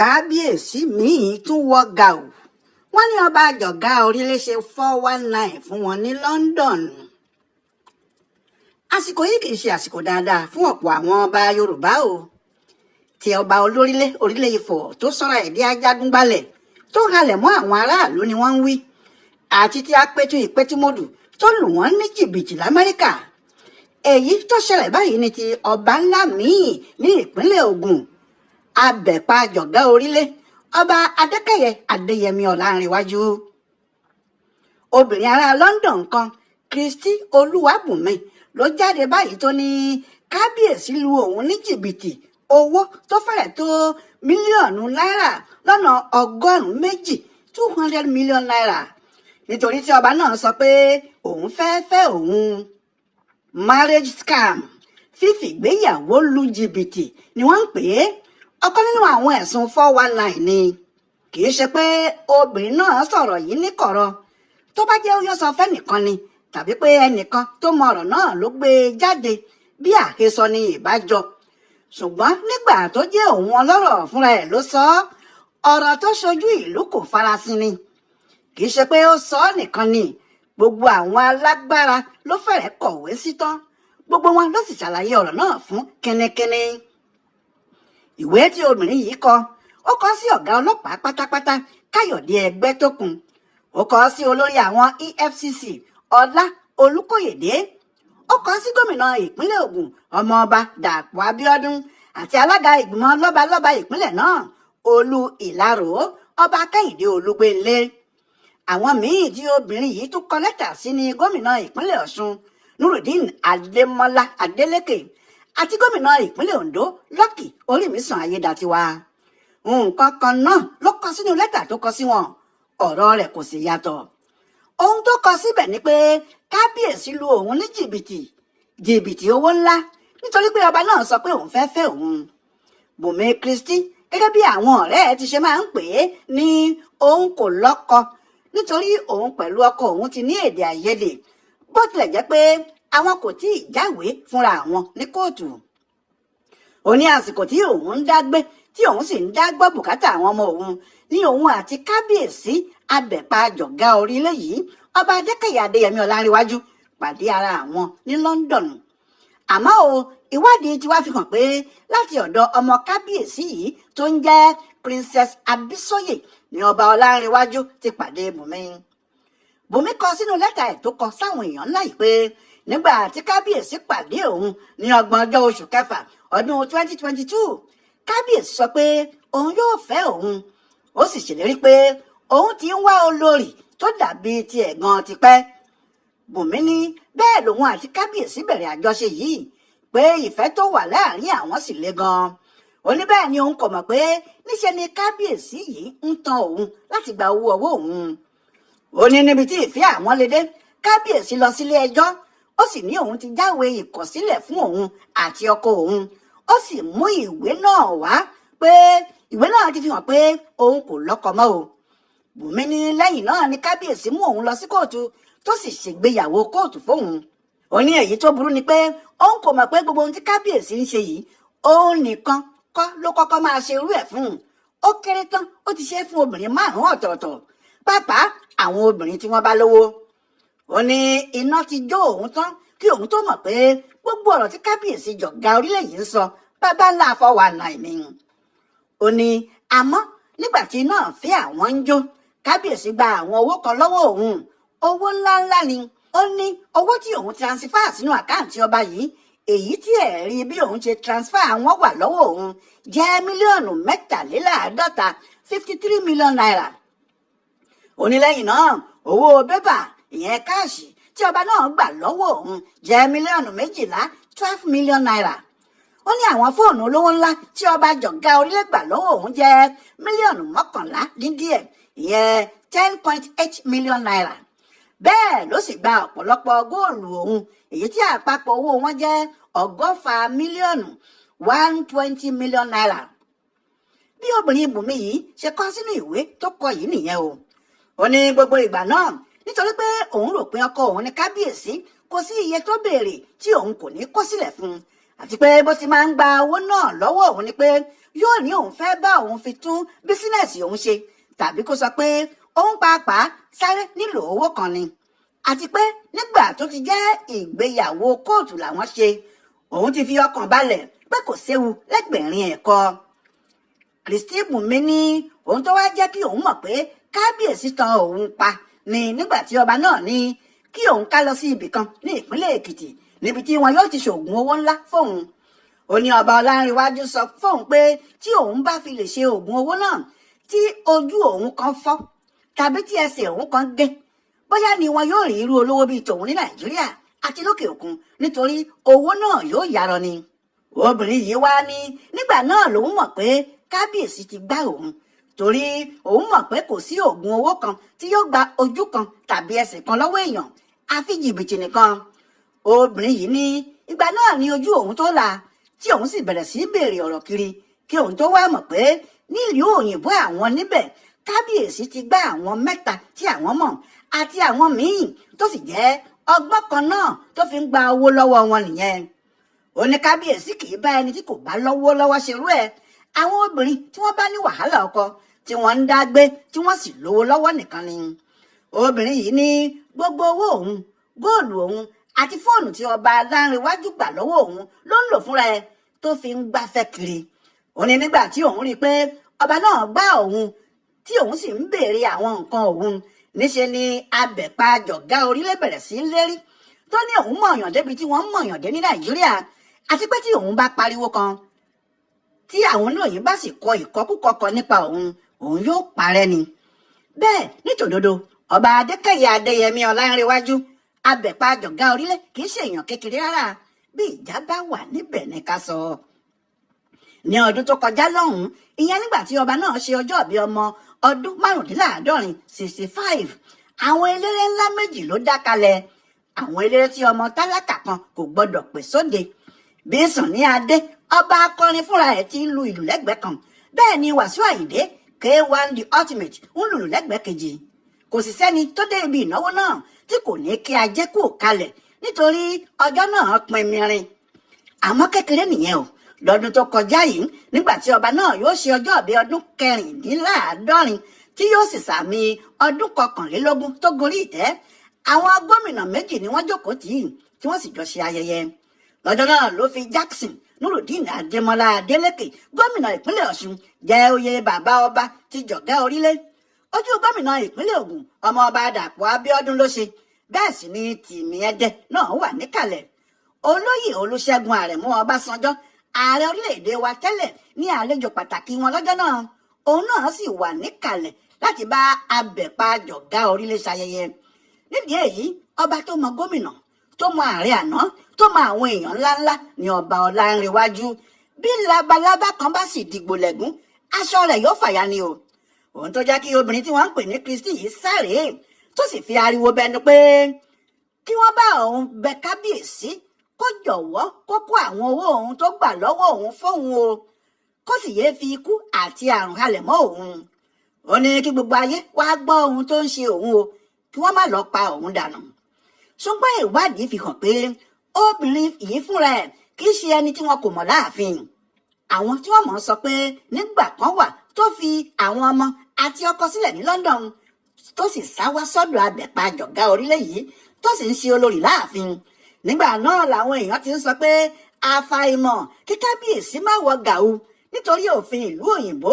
kábíyèsí míín tún wọ gàù wọ́n ní ọba Joga Orile ṣe 419 fún wọn ní London. Àsìkò yìí kìí ṣe àsìkò dáadáa fún ọ̀pọ̀ àwọn ọba Yorùbá o. Tí ọba Orile Ifọ̀ tó sọ́ra ẹ̀ di ajagunbalẹ̀ tó halẹ̀ mọ́ àwọn aráàlú ni wọ́n ń wí, àti tí apẹ̀tù ìpẹ́tùmọ́dù tó lù wọ́n ní jìbìtì l'Amẹ́ríkà. Èyí tó ṣẹlẹ̀ báyìí ni ti ọba ńlá míì ní ìpínlẹ̀ Ògùn, abẹ̀pà Joga Orile, ọba Adékẹ́yẹ Adéyẹmí Ọlánrewájú. Obìnrin ará London kan Kristi Olúwàbùnmi ló jáde báyìí tó ní kábíyèsí lu òun ní jìbìtì owó tó fẹ́rẹ̀ tó mílíọ̀nù náírà lọ́nà 200 million naira nítorí tí ọba náà sọ pé òun fẹ́ òun. Marriage scam, fífìgbéyàwó lu jìbìtì ni wọ́n ń pè é. Ọ̀kan nínú àwọn ẹ̀sùn 419 ni. Kì í ṣe pé obìnrin náà sọ̀rọ̀ yìí ní kọ̀rọ̀. Tó bá jẹ́ ó yọ sọ fẹ́nìkan ni, tàbí pé ẹnìkan tó mọ ọ̀rọ̀ náà ló gbé e jáde bí àhesọ ni ìbájọ. Ṣùgbọ́n nígbà tó jẹ́ òun ọlọ́rọ̀ fúnra ẹ̀ ló sọ ọ́, ọ̀rọ̀ tó ṣojú ìlú kò farasin ni. Kì í ṣe pé ó sọ ọ́ nìkan ni, gbogbo àwọn alágbára ló fẹ́rẹ̀ kọ̀wé sí tán. Gbogbo wọn ló sì ṣàlàyé ọ̀rọ̀ náà fún kẹ́nẹ́kẹ́nẹ́. Ìwé tí obìnrin yìí kọ, ó kọ sí ọ̀gá ọlọ́pàá pátápátá Káyọ̀dé Ẹgbẹ́tókun. Ó kọ sí olórí àwọn EFCC Ọlá Olúkóyèdé. Ó kọ sí gómìnà ìpínlẹ̀ Ògùn ọmọọba Dàpọ̀ Abíọ́dún àti alága ìgbìmọ̀ lọ́balọ́ba ìpínlẹ̀ náà Olú Ìlaró ọba Kẹ́hìndé Olúgbénlé. Àwọn míì tí obìnrin yìí tún kọ lẹ́tà sí ni gómìnà ìpínlẹ̀ Ọ̀ṣun Nurudeen Adémọ́lá Adélékè àti gómìnà ìpínlẹ̀ Ondo Lucky Orímísàn Ayédàtiwa. Nǹkan kan náà ló kọ sínú lẹ́tà tó kọ sí wọn, ọ̀rọ̀ rẹ̀ kò sì yàtọ̀. Ohun tó kọ síbẹ̀ ni pé kábíyèsí lu òun ní jìbìtì owó ńlá nítorí pé ọba náà sọ pé òun fẹ́ òun. Bùnmi Kristi, gẹ́gẹ́ bí àwọn ọ̀rẹ́ ẹ̀ ti ṣe máa ń pè é, ní òun kò lọ́kọ nítorí òun pẹ̀lú ọkọ òun ti ní èdè àìyedè, bó tilẹ̀ jẹ́ pé àwọn kò tí ì jáwèé fúnra àwọn ní kóòtù. Ó ní àsìkò tí òun ń dágbé tí òun sì ń dá gbọ́ bùkátà àwọn ọmọ òun ní òun àti kábíyèsí abẹ̀pà Joga Orile yìí ọba Adékẹ́yẹ Adéyẹmí Ọlánrewájú pàdé ara àwọn ní London. Àmọ́ o, ìwádìí ti wá fi hàn pé láti ọ̀dọ̀ ọmọ kábíyèsí yìí tó ń jẹ́ Princess Abisoye ni ọba Ọlánrewájú ti pàdé Bùnmi. Bùnmi kọ sínú lẹ́tà ẹ̀ tó kọ sáwọn èèyàn ńlá yìí pé nígbà tí kábíyèsí pàdé òun ní 30 oṣù kẹfà ọdún 2022, kábíyèsí sọ pé òun yóò fẹ́ òun. Ó sì ṣèlérí pé òun ti ń wá olórí tó dàbí tiẹ̀ gan tipẹ́. Bùnmi ní bẹ́ẹ̀ lòun àti kábíyèsí bẹ̀rẹ̀ àjọṣe yìí, pé ìfẹ́ tó wà láàrin àwọn sì le gan. Ó ní bẹ́ẹ̀ ni òun kò mọ̀ pé níṣe ni kábíyèsí yìí ń tan òun láti gba owó ọwọ́ òun. Ó ní níbi tí ìfẹ́ àwọn le dé, kábíyèsí lọ sílé ẹjọ́. Ó sì ní òun ti jáwé ìkọ̀sílẹ̀ fún òun àti ọkọ òun. Ó sì mú ìwé náà wá pé ìwé náà ti fi hàn pé òun kò lọ́kọ mọ́ o. Bùnmi ní lẹ́yìn náà ni kábíyèsí mú òun lọ sí kóòtù tó sì ṣègbéyàwó kóòtù fóun. Ó ní èyí tó burú ni pé òun kò mọ̀ pé gbogbo ohun tí kábíyèsí ń ṣe yìí òun nìkan kọ́ ló kọ́kọ́ máa ṣe irú ẹ̀ fún un. Ó kéré tán ó ti ṣe é fún obìnrin 5 ọ̀tọ̀ọ̀tọ̀, pàápàá àwọn obìnrin tí wọ́n bá lówó. Ó ní iná ti jó òun tán kí òun tó mọ̀ pé gbogbo ọ̀rọ̀ tí kábíyèsí Joga Orile yìí ń sọ bàbá ńlá 419 ni. Ó ní àmọ́ nígbà tí iná fẹ́ àwọn ń jó, kábíyèsí gba àwọn owó kan lọ́wọ́ òun, owó ńláńlá ni. Ó ní owó tí òun transfer sínú àkáǹtì ọba yìí, èyí tí ẹ̀rí bí òun ṣe transfer àwọn wà lọ́wọ́ òun jẹ́ mílíọ̀nù 53 53 million naira. Ó ní lẹ́yìn náà owó bébà ìyẹn káàṣì tí ọba náà gbà lọ́wọ́ òun jẹ́ mílíọ̀nù 12 million naira. Ó ní àwọn fóònù olówó ńlá tí ọba Joga Orile gbà lọ́wọ́ òun jẹ́ mílíọ̀nù 11 dín díẹ̀, ìyẹn 10.8 million naira. Bẹ́ẹ̀ ló sì gba ọ̀pọ̀lọpọ̀ góòlù òun, èyí tí àpapọ̀ owó wọn jẹ́ 100 mílíọ̀nù 120 million naira. Bí obìnrin Bùnmi yìí ṣe kọ sínú ìwé tó kọ yìí nìyẹn o. Ó ní gbogbo ìgbà náà nítorí pé òun rò pé ọkọ òun ní kábíyèsí kò sí iye tó béèrè tí òun kò ní kó sílẹ̀ fún un, àti pé bó ti máa ń gba owó náà lọ́wọ́ òun ni pé yóò ní òun fẹ́ bá òun fi tún bísínẹ́sì òun ṣe tàbí kó sọ pé òun pàápàá sáré nílò owó kan ni àti pé nígbà tó ti jẹ́ ìgbéyàwó kóòtù làwọn ṣe òun ti fi ọkàn balẹ̀ pé kò séwu lẹ́gbẹ̀rin ẹ̀kọ́. Kristi Bùnmi ní òun tó wá jẹ́ kí òun mọ̀ pé kábíyèsí tan òun pa ni nígbà tí ọba náà ní kí òun ká lọ sí ibì kan ní ìpínlẹ̀ Èkìtì níbi tí wọn yóò ti ṣògùn owó ńlá fóun. Ó ní ọba Ọlánrewájú sọ fóun pé tí òun bá fi lè ṣe ògùn owó náà tí ojú òun kan fọ́ tàbí tí ẹsẹ̀ òun kan gé bóyá ni wọn yóò rí irú olówó bíi tòun ní Nàìjíríà àti lókè òkun nítorí owó náà yóò yarọ ni. Obìnrin yìí wá ní nígbà náà lòun mọ̀ pé kábíyèsí ti gbá òun torí òun mọ̀ pé kò sí ògùn owó kan tí yóò gba ojú kan tàbí ẹsẹ̀ kan lọ́wọ́ èèyàn àfi jìbìtì nìkan. Obìnrin yìí ní ìgbà náà ni ojú òun tó là tí òun sì bẹ̀rẹ̀ sí béèrè ọ̀rọ̀ kiri kí òun tó wá mọ̀ pé nílùú òyìnbó àwọn níbẹ̀ kábíyèsí ti gbá àwọn mẹ́ta tí àwọn mọ̀ àti àwọn míì tó sì jẹ́ ọgbọ́n kan náà tó fi ń gba owó lọ́wọ́ wọn nìyẹn. Ó ní kábíyèsí kì í bá ẹni tí kò bá lọ́wọ́ lọ́wọ́ ṣerú ẹ̀. Àwọn obìnrin tí wọ́n bá ní wàhálà ọkọ tí wọ́n ń dá gbé tí wọ́n sì lówó lọ́wọ́ nìkan ni. Obìnrin yìí ní gbogbo owó òun góòlù òun àti fóònù tí ọba Ọlánrewájú gbà lọ́wọ́ òun ló ń lò fúnra ẹ̀ tó fi ń gbafẹ́ kiri. Ó ní nígbà tí òun rí i pé ọba náà gbá òun tí òun sì ń béèrè àwọn nǹkan òun níṣe ni abẹ̀pá Jọ̀gá Orílẹ̀ bẹ̀rẹ̀ sí lérí tó ní òun mọ̀ọ̀yàn débi tí wọ́n mọ̀ọ̀yàn dé ní Nàìjíríà àti pé tí òun bá pariwo kan tí àwọn olóyìn bá sì kọ ìkọkúkọ kan nípa òun yóò parẹ́ ni. Bẹ́ẹ̀ nítòdodo ọba Adékẹ́yẹ Adéyẹmí Ọlánrewájú abẹ̀pá Jọ̀gá Orílẹ̀ kì í ṣe èèyàn kékeré rárá bí ìjà bá wà níbẹ̀ ní ká sọ. Ní ọdún tó kọjá lọ́hùn-ún ìyẹn nígbà tí ọba náà ṣe ọjọ́ ìbí ọmọ ọdún 65 àwọn eléré ńlá méjì ló dá kalẹ̀ àwọn eléré tí ọmọ tálákà kan kò gbọdọ̀ pè sóde. Bí Sànní Adé ọba akọrin fúnra ẹ̀ ti ń lu ìlù lẹ́gbẹ̀ẹ́ kan bẹ́ẹ̀ ni Wàsíù Àyìndé K1 the ultimate ń lùlù lẹ́gbẹ̀ẹ́ kejì. Kò sì sẹ́ni tó dé ibi ìnáwó náà tí kò ní kí ajé kú kalẹ̀ nítorí ọjọ́ náà pin mìíràn. Àmọ́ kékeré nìyẹn o lọ́dún tó kọjá yìí nígbà tí ọba náà yóò ṣe ọjọ́ ìbí ọdún 76 tí yóò sì sàmì ọdún 21 tó gorí ìtẹ́ àwọn gómìnà méjì ni wọ́n jókòó tì í tí wọ́n sì jọ ṣe ayẹyẹ. Lọ́jọ́ náà ló fi Jackson Nurudeen Adémọ́lá Adélékè gómìnà ìpínlẹ̀ Ọ̀ṣun jẹ́ oyè bàbá ọba ti Jọ̀gá Orílẹ̀. Ojú gómìnà ìpínlẹ̀ Ògùn ọmọọba Dàpọ̀ Abíọ́dún ló ṣe bẹ́ẹ̀ sì ni Tìmì Ẹdẹ náà wà níkàlẹ̀. Olóyè Olúṣẹ́gun Àrẹ̀mú Ọbásanjọ́ ààrẹ orílẹ̀-èdè wa tẹ́lẹ̀ ní àlejò pàtàkì wọn lọ́jọ́ náà òun náà sì wà níkàlẹ̀ láti bá abẹ̀pá Jọ̀gá Orílẹ̀ ṣayẹyẹ. Nídìí èyí ọba tó mọ gómìnà tó mọ ààrẹ àná tó mọ àwọn èèyàn ńláńlá ní ọba Ọlánrewájú. Bí labalábá kan bá sì dìgbò lẹ́gún aṣọ rẹ̀ yóò fàya ni o. Òun tó jẹ́ kí obìnrin tí wọ́n ń pè ní Kristi yìí sáré tó sì fi ariwo bẹnu pé kí wọ́n bá òun bẹ kábíyèsí kó jọ̀wọ́ kó kó àwọn owó òun tó gbà lọ́wọ́ òun fóun o kó sì yéé fi ikú àti àrùn halẹ̀ mọ́ òun. Ó ní kí gbogbo ayé wá gbọ́ ohun tó ń ṣe òun o kí wọ́n má lọ pa òun dànù. Ṣùgbọ́n ìwádìí fi hàn pé obìnrin yìí fúnra ẹ̀ kì í ṣe ẹni tí wọn kò mọ̀ láàfin. Àwọn tí wọ́n mọ̀ sọ pé nígbà kan wà tó fi àwọn ọmọ àti ọkọ sílẹ̀ ní London tó sì sá wá sọ́dọ̀ abẹ̀pá Jọ̀gá Orílẹ̀ yìí tó sì ń ṣe olórí láàfin. Nígbà náà làwọn èèyàn ti ń sọ pé àfàìmọ̀ kí kábíyèsí má wọ gàù nítorí òfin ìlú òyìnbó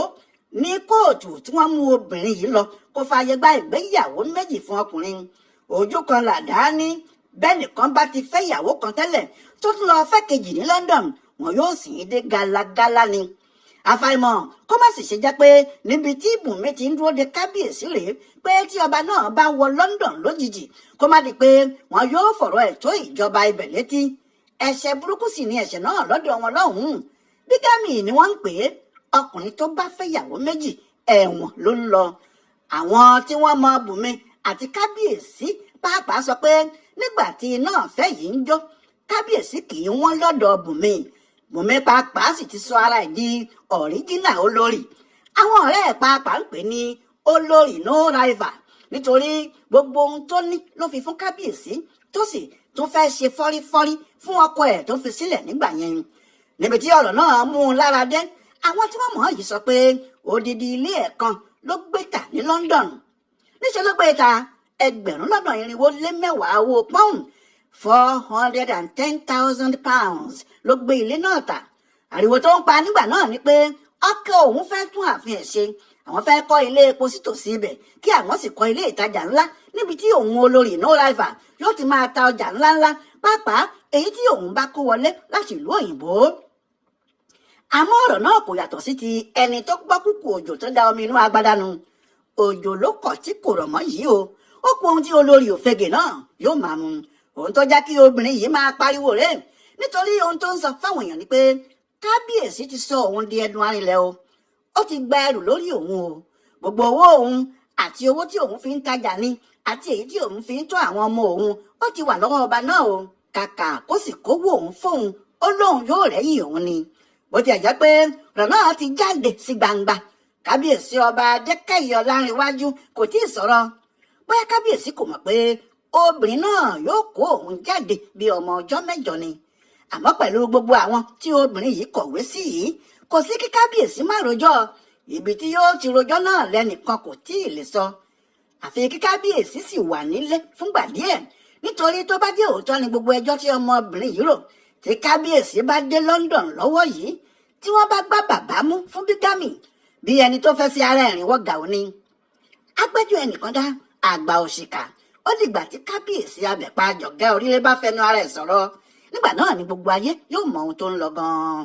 ní kóòtù tí wọ́n mú obìnrin yìí lọ kó fààyè gba ìgbéyàwó méjì fún ọkùnrin. Ojú kan làdá ní bẹ́ẹ̀ nìkan bá ti fẹ́ ìyàwó kan tẹ́lẹ̀ tó tún lọ fẹ́ kejì ní London wọn yóò sì ń dé galagala ni. Àfàìmọ̀ kó má sì ṣe jẹ́ pé níbi tí Bùnmi ti ń dúró de kábíyèsí rèé pé tí ọba náà bá wọ London lójijì kó má di pé wọn yóò fọ̀rọ̀ ẹ̀ tó ìjọba ibẹ̀ létí. Ẹ̀ṣẹ̀ burúkú sì ni ẹ̀ṣẹ̀ náà lọ́dọ̀ wọn lọ́hùn-ún. Bígámì ni wọ́n ń pè é ọkùnrin tó bá fẹ́ ìyàwó méjì ẹ̀wọ̀n ló ń lọ. Àwọn tí wọ́n mọ Bùnmi àti kábíyèsí pàápàá sọ pé nígbà tí iná ọ̀fẹ́ yìí ń jó kábíyèsí kì í wọ́n lọ́dọ̀ Bùnmi. Bùnmi pàápàá sì ti sọ ara ẹ̀ di ọ̀ríjínà olórí. Àwọn ọ̀rẹ́ ẹ̀ pàápàá ń pè ní olórí no rival nítorí gbogbo ohun tó ní ló fi fún kábíyèsí tó sì tún fẹ́ ṣe fọ́rífọ́rí fún ọkọ ẹ̀ tó fi sílẹ̀ nígbà yẹn. Níbi tí ọ̀rọ̀ náà mú un lára dé àwọn tí wọ́n mọ̀ ọ́ yìí sọ pé odidi ilé ẹ̀ kan ló gbé tà ní London. Níṣẹ́ ló gbé ta ẹgbẹ̀rún lọ́nà irinwó lé mẹ́wàá owó pọ́ùn £410,000 ló gbé ilé náà tà. Ariwo tó ń pa nígbà náà ni pé ọkọ òun fẹ́ tún ààfin ẹ̀ ṣe, àwọn fẹ́ kọ́ ilé epo sítòsí ibẹ̀ kí àwọn sì kọ́ ilé ìtajà ńlá níbi tí òun olórí no rival yóò ti máa ta ọjà ńláńlá, pàápàá èyí tí òun bá kó wọlé láti ìlú òyìnbó. Àmọ́ ọ̀rọ̀ náà kò yàtọ̀ sí ti ẹni tó gbọ́ kúkú òjò tó da omi inú agbádá nu. Òjò ló kọ̀ tí kò rọ̀ mọ́ yìí o. Ó kú ohun tí olórí òfegè náà yóò máa mu. Ohun tó já kí obìnrin yìí máa pariwo rẹ̀ nítorí ohun tó ń sọ fáwọn èèyàn ni pé kábíyèsí ti sọ òun di ẹdun arinlẹ̀ o. Ó ti gba ẹrù lórí òun o. Gbogbo owó òun àti owó tí òun fi ń tajà ni àti èyí tí òun fi ń tọ́ àwọn ọmọ òun ó ti wà lọ́wọ́ ọba náà o. Kàkà kó sì kówó òun fóun, ó lóun yóò rẹ́yìn òun ni. Bó ti jẹ́ pé ọ̀rọ̀ náà ti jáde sí gbangba, kábíyèsí ọba Adékẹ́yẹ Ọlárìnwájú kò tí ì sọ̀rọ̀. Bóyá kábíyèsí kò mọ̀ pé obìnrin náà yóò kó òun jáde bí ọmọ ọjọ́ mẹ́jọ ni. Àmọ́ pẹ̀lú gbogbo àwọn tí obìnrin yìí kọ̀wé sí yìí, kò sí kí kábíyèsí má rojọ́. Ibi tí yóò ti rojọ́ náà lẹ́nìkan kò tí ì lè sọ. Àfi kí kábíyèsí sì wà nílé fúngbà díẹ̀, nítorí tó bá jẹ́ òótọ́ ni gbogbo ẹjọ́ tí ọmọbìnrin yìí rò, tí kábíyèsí bá dé London lọ́wọ́ yìí, tí wọ́n bá gbá bàbá mú fún bígámì bí ẹni tó fẹ́ sí ara ẹ̀rìn wọ́gà òní. Agbẹ́jọ́ ẹnìkan dá àgbà òṣìkà, ó dìgbà tí kábíyèsí abẹ̀pá Jọ̀gá Orílẹ̀ bá fẹnu ara ẹ̀ sọ̀rọ̀. Nígbà náà ni gbogbo ayé yóò mọ ohun tó ń lọ gan-an.